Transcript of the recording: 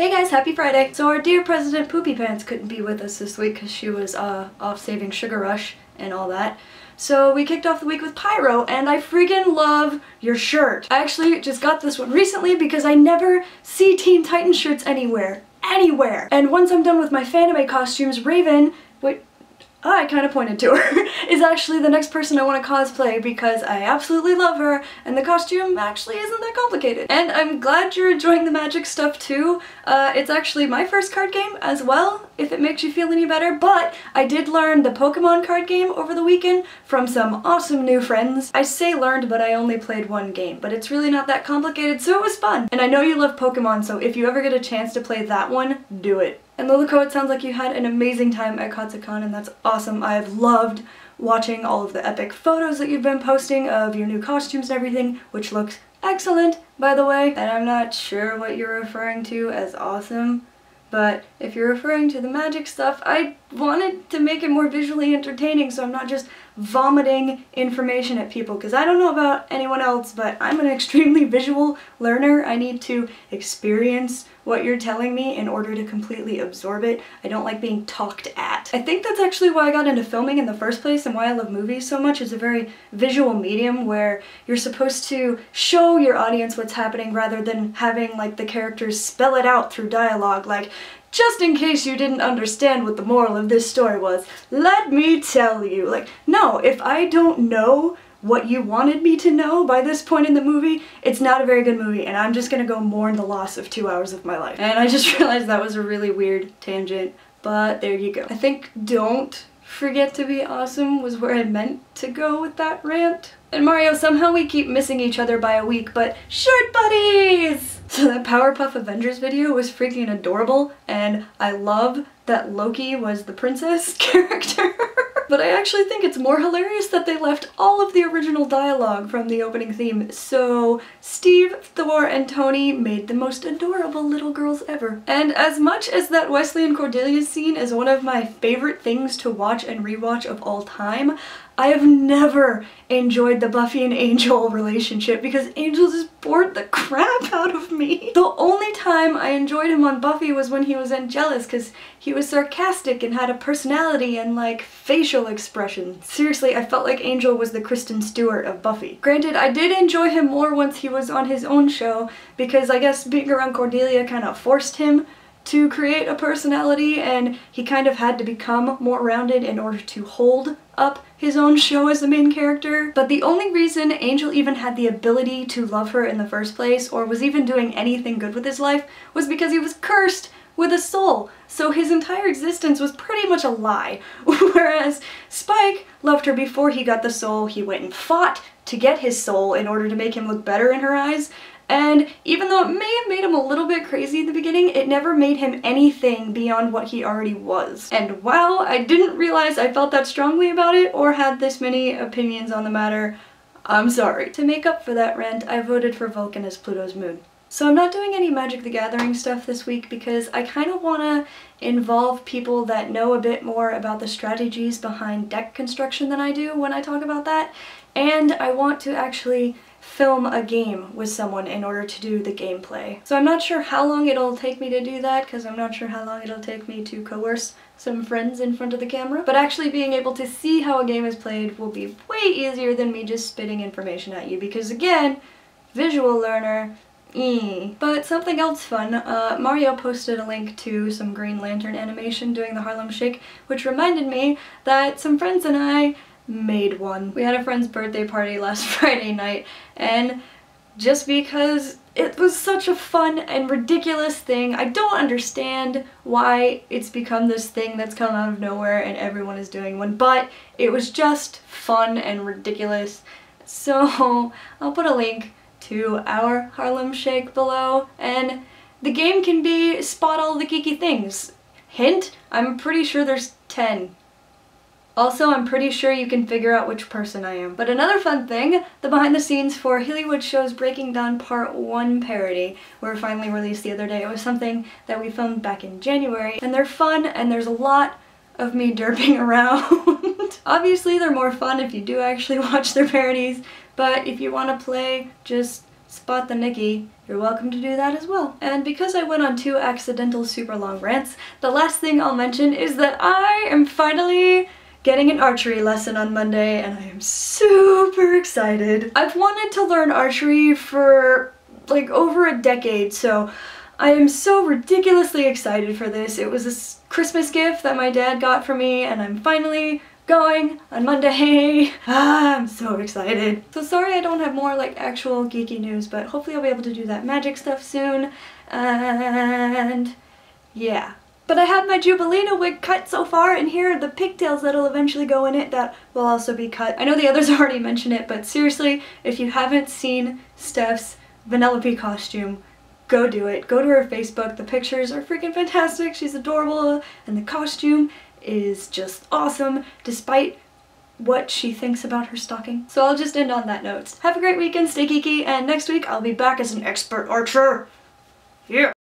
Hey guys, happy Friday! So our dear President Poopy Pants couldn't be with us this week because she was off saving Sugar Rush and all that. So we kicked off the week with Pyro, and I freaking love your shirt. I actually just got this one recently because I never see Teen Titans shirts anywhere. Anywhere! And once I'm done with my fanime costumes, Raven, I kind of pointed to her, is actually the next person I want to cosplay because I absolutely love her and the costume actually isn't that complicated. And I'm glad you're enjoying the magic stuff too. It's actually my first card game as well, if it makes you feel any better, but I did learn the Pokemon card game over the weekend from some awesome new friends. I say learned, but I only played one game, but it's really not that complicated, so it was fun. And I know you love Pokemon, so if you ever get a chance to play that one, do it. And Lilico, it sounds like you had an amazing time at Katsucon, and that's awesome. I've loved watching all of the epic photos that you've been posting of your new costumes and everything, which looks excellent, by the way. And I'm not sure what you're referring to as awesome, but if you're referring to the magic stuff, I wanted to make it more visually entertaining so I'm not just vomiting information at people, because I don't know about anyone else, but I'm an extremely visual learner. I need to experience what you're telling me in order to completely absorb it. I don't like being talked at. I think that's actually why I got into filming in the first place and why I love movies so much. It's a very visual medium where you're supposed to show your audience what's happening rather than having like the characters spell it out through dialogue, like, just in case you didn't understand what the moral of this story was, let me tell you. Like, no, if I don't know what you wanted me to know by this point in the movie, it's not a very good movie, and I'm just gonna go mourn the loss of 2 hours of my life. And I just realized that was a really weird tangent, but there you go. I think don't forget to be awesome was where I meant to go with that rant. And Mario, somehow we keep missing each other by a week, but shirt buddies! So that Powerpuff Avengers video was freaking adorable, and I love that Loki was the princess character. But I actually think it's more hilarious that they left all of the original dialogue from the opening theme, so Steve, Thor, and Tony made the most adorable little girls ever. And as much as that Wesley and Cordelia scene is one of my favorite things to watch and rewatch of all time, I have never enjoyed the Buffy and Angel relationship because Angel just bored the crap out of me. The only time I enjoyed him on Buffy was when he was Angelus because he was sarcastic and had a personality and like facial expression. Seriously, I felt like Angel was the Kristen Stewart of Buffy. Granted, I did enjoy him more once he was on his own show because I guess being around Cordelia kind of forced him to create a personality, and he kind of had to become more rounded in order to hold up his own show as the main character. But the only reason Angel even had the ability to love her in the first place, or was even doing anything good with his life, was because he was cursed with a soul. So his entire existence was pretty much a lie. Whereas Spike loved her before he got the soul. He went and fought to get his soul in order to make him look better in her eyes. And even though it may have made him a little bit crazy in the beginning, it never made him anything beyond what he already was. And wow, I didn't realize I felt that strongly about it or had this many opinions on the matter. I'm sorry. To make up for that rant, I voted for Vulcan as Pluto's moon. So I'm not doing any Magic the Gathering stuff this week because I kind of want to involve people that know a bit more about the strategies behind deck construction than I do when I talk about that. And I want to actually film a game with someone in order to do the gameplay. So I'm not sure how long it'll take me to do that because I'm not sure how long it'll take me to coerce some friends in front of the camera. But actually being able to see how a game is played will be way easier than me just spitting information at you because again, visual learner, But something else fun, Mario posted a link to some Green Lantern animation doing the Harlem Shake, which reminded me that some friends and I made one. We had a friend's birthday party last Friday night, and just because it was such a fun and ridiculous thing, I don't understand why it's become this thing that's come out of nowhere and everyone is doing one, but it was just fun and ridiculous. So I'll put a link to our Harlem Shake below, and the game can be spot all the geeky things. Hint, I'm pretty sure there's 10. Also, I'm pretty sure you can figure out which person I am. But another fun thing, the behind the scenes for Hillywood Show's Breaking Dawn Part 1 parody were finally released the other day. It was something that we filmed back in January, and they're fun, and there's a lot of me derping around. Obviously, they're more fun if you do actually watch their parodies, but if you want to play just spot the Nikki, you're welcome to do that as well. And because I went on 2 accidental super long rants, the last thing I'll mention is that I am finally getting an archery lesson on Monday, and I am super excited. I've wanted to learn archery for like over a decade, so I am so ridiculously excited for this. It was a Christmas gift that my dad got for me, and I'm finally going on Monday. I'm so excited. So sorry I don't have more like actual geeky news, but hopefully I'll be able to do that magic stuff soon, and yeah. But I have my Jubilina wig cut so far, and here are the pigtails that'll eventually go in it that will also be cut. I know the others already mentioned it, but seriously, if you haven't seen Steph's Vanellope costume, go do it. Go to her Facebook. The pictures are freaking fantastic. She's adorable, and the costume is just awesome, despite what she thinks about her stocking. So I'll just end on that note. Have a great weekend, stay geeky, and next week I'll be back as an expert archer. Yeah!